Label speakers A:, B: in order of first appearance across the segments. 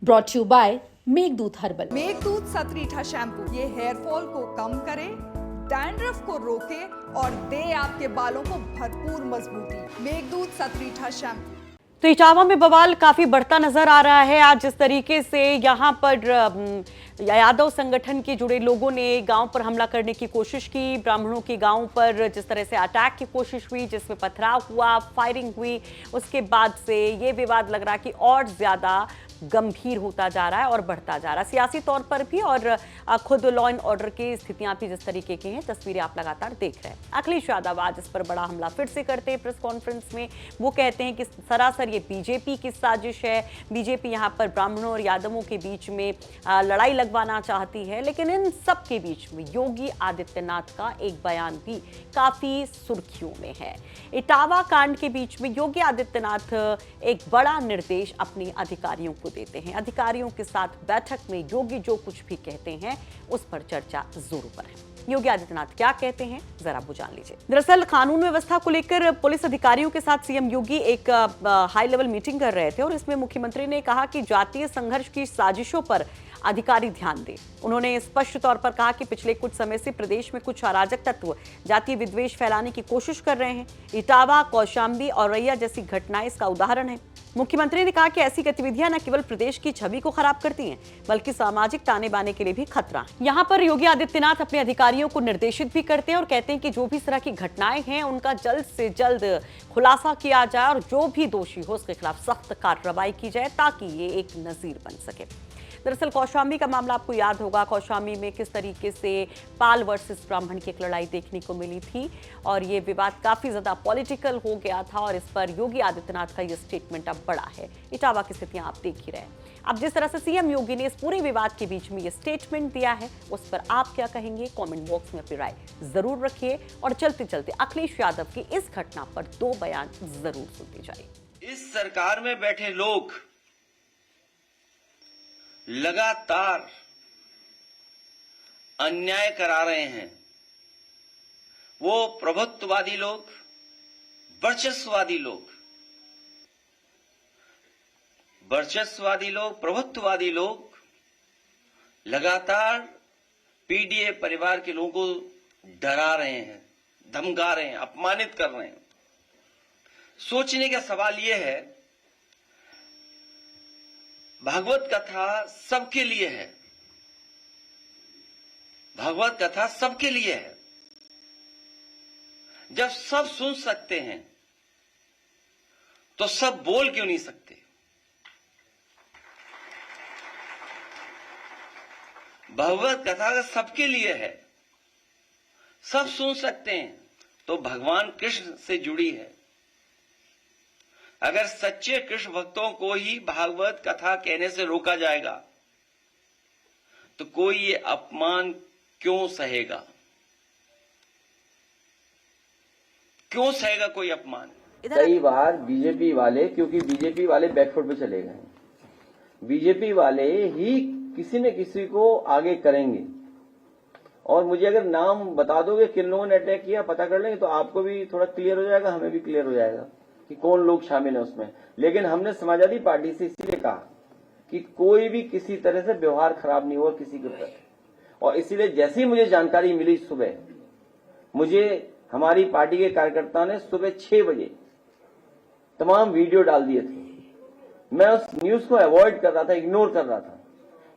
A: Brought you by Meghdoot herbal.
B: Meghdoot Satritha shampoo ये hair fall को कम करे, डैंड्रफ को रोके और दे आपके बालों को भरपूर मजबूती। मेघदूत सतरीठा शैम्पू।
C: तो इटावा में बवाल काफी बढ़ता नजर आ रहा है। आज जिस तरीके से यहाँ पर यादव संगठन के जुड़े लोगों ने गांव पर हमला करने की कोशिश की, ब्राह्मणों के गांव पर जिस तरह से अटैक की कोशिश हुई, जिसमें पथराव हुआ, फायरिंग हुई, उसके बाद से ये विवाद लग रहा है कि और ज्यादा गंभीर होता जा रहा है और बढ़ता जा रहा है सियासी तौर पर भी, और खुद लॉ एंड ऑर्डर की स्थितियां भी जिस तरीके की हैं, तस्वीरें आप लगातार देख रहे हैं। अखिलेश यादव आज इस पर बड़ा हमला फिर से करते हैं प्रेस कॉन्फ्रेंस में। वो कहते हैं कि सरासर ये बीजेपी की साजिश है, बीजेपी यहां पर ब्राह्मणों और यादवों के बीच में लड़ाई लगवाना चाहती है। लेकिन इन सब के बीच में योगी आदित्यनाथ का एक बयान भी काफी सुर्खियों में है। इटावा कांड के बीच में योगी आदित्यनाथ एक बड़ा निर्देश अपने अधिकारियों को देते हैं। अधिकारियों के साथ बैठक में योगी जो कुछ भी कहते हैं उस पर चर्चा जोरों पर है। योगी आदित्यनाथ क्या कहते हैं, जरा वो जान लीजिए। दरअसल कानून व्यवस्था को लेकर पुलिस अधिकारियों के साथ सीएम योगी एक हाई लेवल मीटिंग कर रहे थे और इसमें मुख्यमंत्री ने कहा कि जातीय संघर्ष की साजिशों पर अधिकारी ध्यान दें। उन्होंने स्पष्ट तौर पर कहा कि पिछले कुछ समय से प्रदेश में कुछ अराजक तत्व जातीय विद्वेष फैलाने की कोशिश कर रहे हैं। इटावा, कौशाम्बी और रैया जैसी घटनाएं इसका उदाहरण है। मुख्यमंत्री ने कहा कि ऐसी गतिविधियां न केवल प्रदेश की छवि को खराब करती हैं, बल्कि सामाजिक ताने बाने के लिए भी खतरा है। यहाँ पर योगी आदित्यनाथ अपने अधिकारियों को निर्देशित भी करते हैं और कहते हैं कि जो भी इस तरह की घटनाएं हैं उनका जल्द से जल्द खुलासा किया जाए और जो भी दोषी हो उसके खिलाफ सख्त कार्रवाई की जाए, ताकि ये एक नजीर बन सके। दरअसल कौशाम्बी का मामला आपको याद होगा। कौशाम्बी में किस तरीके से पाल वर्सेस ब्राह्मण की एक लड़ाई देखने को मिली थी और ये विवाद काफी ज्यादा पॉलिटिकल हो गया था और इस पर योगी आदित्यनाथ का ये स्टेटमेंट अब बड़ा है। इटावा की स्थितियां आप देख ही रहे हैं। अब जिस तरह से सीएम योगी ने इस पूरे विवाद के बीच में ये स्टेटमेंट दिया है, उस पर आप क्या कहेंगे? कमेंट बॉक्स में अपनी राय जरूर रखिए और चलते चलते अखिलेश यादव की इस घटना पर 2 बयान जरूर सुनते जाइए।
D: इस सरकार में बैठे लोग लगातार अन्याय करा रहे हैं। वो प्रभुत्ववादी लोग, वर्चस्ववादी लोग, प्रभुत्ववादी लोग लगातार पीडीए परिवार के लोगों को डरा रहे हैं, धमका रहे हैं, अपमानित कर रहे हैं। सोचने का सवाल यह है, भागवत कथा सबके लिए है, भागवत कथा सबके लिए है। जब सब सुन सकते हैं तो सब बोल क्यों नहीं सकते? भागवत कथा सबके लिए है, सब सुन सकते हैं तो भगवान कृष्ण से जुड़ी है। अगर सच्चे कृष्ण भक्तों को ही भागवत कथा कहने से रोका जाएगा तो कोई ये अपमान क्यों सहेगा? क्यों सहेगा कोई अपमान?
E: कई बार बीजेपी वाले, क्योंकि बीजेपी वाले बैकफुट पे चले गए, बीजेपी वाले ही किसी न किसी को आगे करेंगे। और मुझे अगर नाम बता दोगे किन लोगों ने अटैक किया, पता कर लेंगे तो आपको भी थोड़ा क्लियर हो जाएगा, हमें भी क्लियर हो जाएगा कि कौन लोग शामिल है उसमें। लेकिन हमने समाजवादी पार्टी से इसीलिए कहा कि कोई भी किसी तरह से व्यवहार खराब नहीं हुआ किसी के प्रति, और इसीलिए जैसी मुझे जानकारी मिली सुबह, मुझे हमारी पार्टी के कार्यकर्ताओं ने सुबह 6 बजे तमाम वीडियो डाल दिए थे। मैं उस न्यूज को अवॉइड कर रहा था, इग्नोर कर रहा था,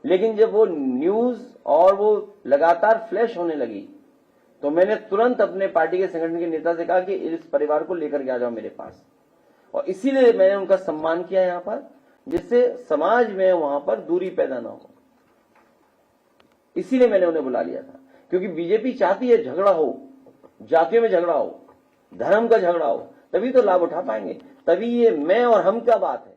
E: लेकिन जब वो न्यूज और वो लगातार फ्लैश होने लगी तो मैंने तुरंत अपने पार्टी के संगठन के नेता से कहा कि इस परिवार को लेकर के आ जाओ मेरे पास। और इसीलिए मैंने उनका सम्मान किया यहां पर, जिससे समाज में वहां पर दूरी पैदा ना हो। इसीलिए मैंने उन्हें बुला लिया था, क्योंकि बीजेपी चाहती है झगड़ा हो, जातियों में झगड़ा हो, धर्म का झगड़ा हो, तभी तो लाभ उठा पाएंगे। तभी ये मैं और हम क्या बात है।